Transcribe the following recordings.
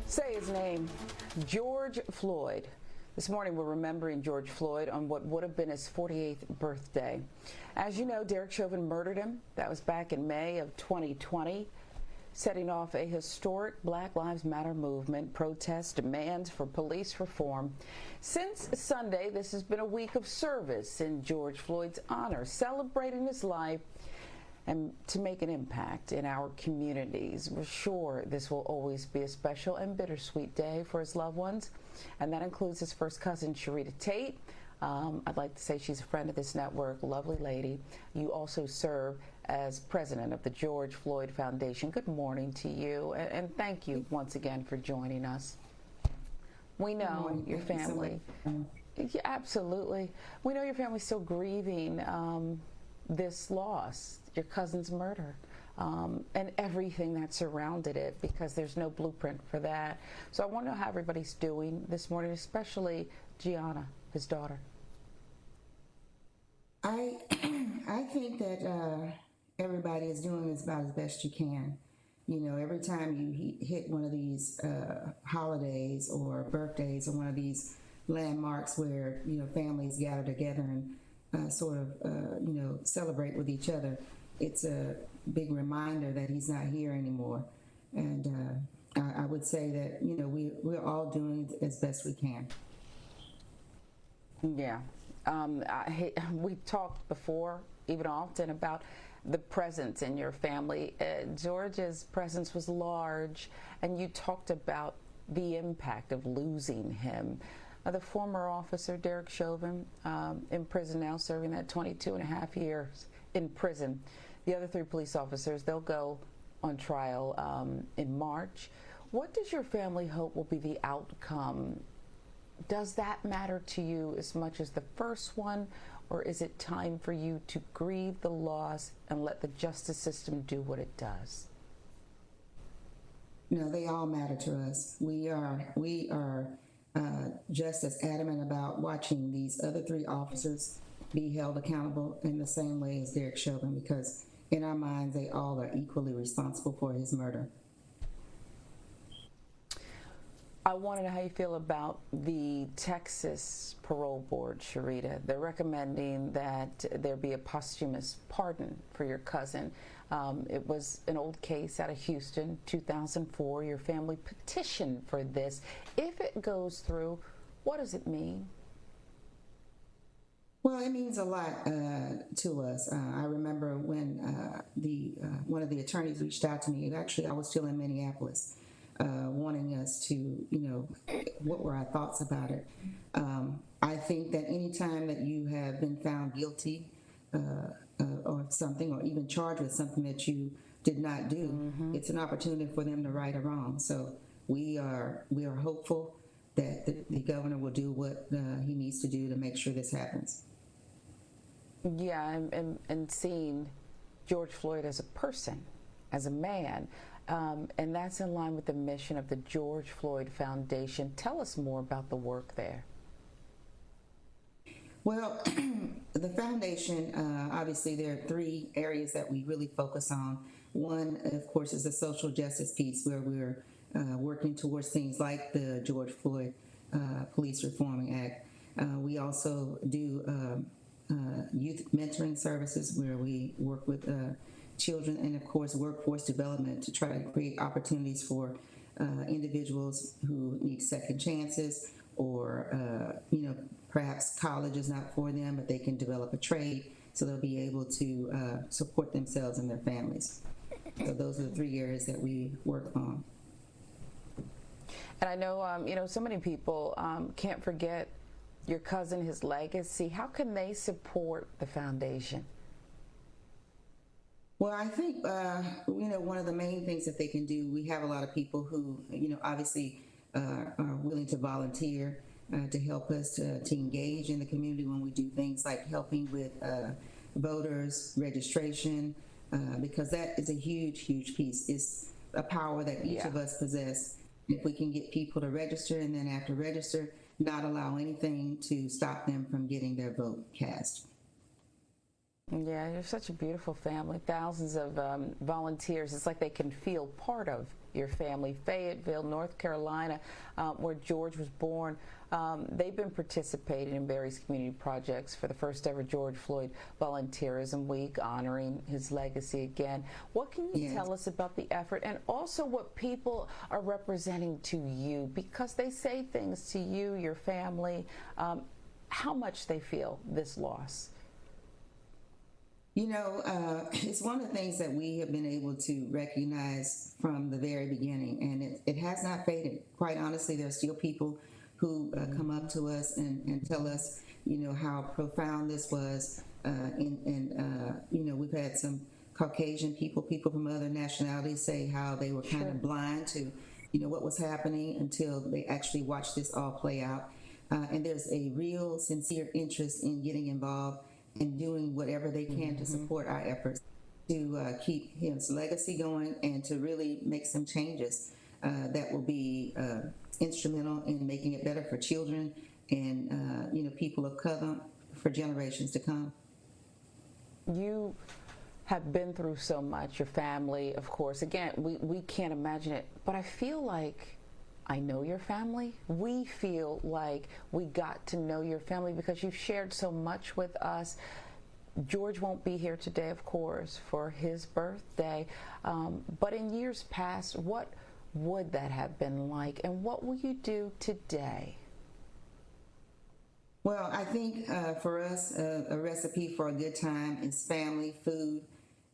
Say his name, George Floyd. This morning we're remembering George Floyd on what would have been his 48th birthday. As you know, Derek Chauvin murdered him. That was back in May of 2020, setting off a historic Black Lives Matter movement, protest, demands for police reform. Since Sunday, this has been a week of service in George Floyd's honor, celebrating his life and to make an impact in our communities. We're sure this will always be a special and bittersweet day for his loved ones, and that includes his first cousin, Shareeduh Tate. I'd like to say she's a friend of this network, lovely lady. You also serve as president of the George Floyd Foundation. Good morning to you, and thank you once again for joining us. We know your family. Yeah, absolutely. We know your family's still grieving this loss, your cousin's murder, and everything that surrounded it, because there's no blueprint for that. So I want to know how everybody's doing this morning, especially Gianna, his daughter. I think that everybody is doing about as best you can. You know, every time you hit one of these holidays or birthdays or one of these landmarks where, you know, families gather together and celebrate with each other, it's a big reminder that he's not here anymore. And I would say that, you know, we're all doing as best we can. Yeah. We've talked before, even often, about the presence in your family. George's presence was large, and you talked about the impact of losing him. The former officer, Derek Chauvin, in prison now, serving that 22 and a half years in prison. The other 3 police officers, they'll go on trial in March. What does your family hope will be the outcome? Does that matter to you as much as the first one, or is it time for you to grieve the loss and let the justice system do what it does? No, they all matter to us. We are just as adamant about watching these other 3 officers be held accountable in the same way as Derek Chauvin, because in our minds, they all are equally responsible for his murder. I want to know how you feel about the Texas parole board, Shareeduh. They're recommending that there be a posthumous pardon for your cousin. It was an old case out of Houston, 2004. Your family petitioned for this. If it goes through, what does it mean? Well, it means a lot to us. I remember when one of the attorneys reached out to me. Actually, I was still in Minneapolis, wanting us to, you know, what were our thoughts about it. I think that anytime that you have been found guilty or something, or even charged with something that you did not do, it's an opportunity for them to right a wrong. So we are hopeful that the governor will do what he needs to do to make sure this happens. Yeah, and seeing George Floyd as a person, as a man, and that's in line with the mission of the George Floyd Foundation. Tell us more about the work there. Well, the foundation, obviously there are 3 areas that we really focus on. One, of course, is the social justice piece, where we're working towards things like the George Floyd Police Reforming Act. We also do youth mentoring services, where we work with children, and of course workforce development to try to create opportunities for individuals who need second chances, or perhaps college is not for them, but they can develop a trade so they'll be able to support themselves and their families. So those are the 3 areas that we work on. And I know so many people can't forget your cousin, his legacy. How can they support the foundation? Well, I think, one of the main things that they can do, we have a lot of people who, obviously are willing to volunteer to help us to engage in the community when we do things like helping with voters registration, because that is a huge, huge piece. It's a power that each of us possess. If we can get people to register, and then after register, not allow anything to stop them from getting their vote cast. Yeah, you're such a beautiful family. Thousands of volunteers. It's like they can feel part of your family, Fayetteville, North Carolina, where George was born. They've been participating in various community projects for the first ever George Floyd Volunteerism Week, honoring his legacy again. What can you tell us about the effort, and also what people are representing to you, because they say things to you, your family, how much they feel this loss? You know, it's one of the things that we have been able to recognize from the very beginning, and it has not faded. Quite honestly, there are still people who come up to us and tell us, you know, how profound this was. You know, we've had some Caucasian people from other nationalities say how they were kind of blind to, you know, what was happening until they actually watched this all play out. And there's a real sincere interest in getting involved and doing whatever they can to support our efforts to keep his legacy going and to really make some changes that will be instrumental in making it better for children and you know, people of color for generations to come. You have been through so much, your family, of course. Again, we can't imagine it, but I feel like I know your family. We feel like we got to know your family because you've shared so much with us. George won't be here today, of course, for his birthday, but in years past, what would that have been like, and what will you do today? Well, I think for us, a recipe for a good time is family, food,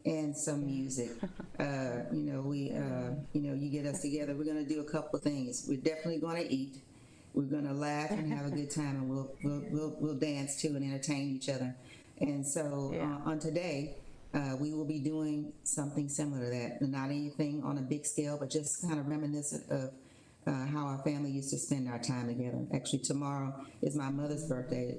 and some music. You know, you know, you get us together, we're going to do a couple of things. We're definitely going to eat. We're going to laugh and have a good time, and we'll dance too and entertain each other. And so on today, we will be doing something similar to that. Not anything on a big scale, but just kind of reminiscent of how our family used to spend our time together. Actually, tomorrow is my mother's birthday,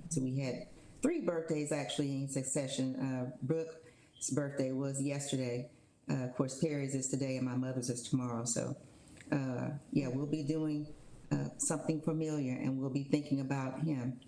so we had 3 birthdays actually in succession. Brooke's birthday was yesterday. Of course, Perry's is today, and my mother's is tomorrow. So, yeah, we'll be doing something familiar, and we'll be thinking about him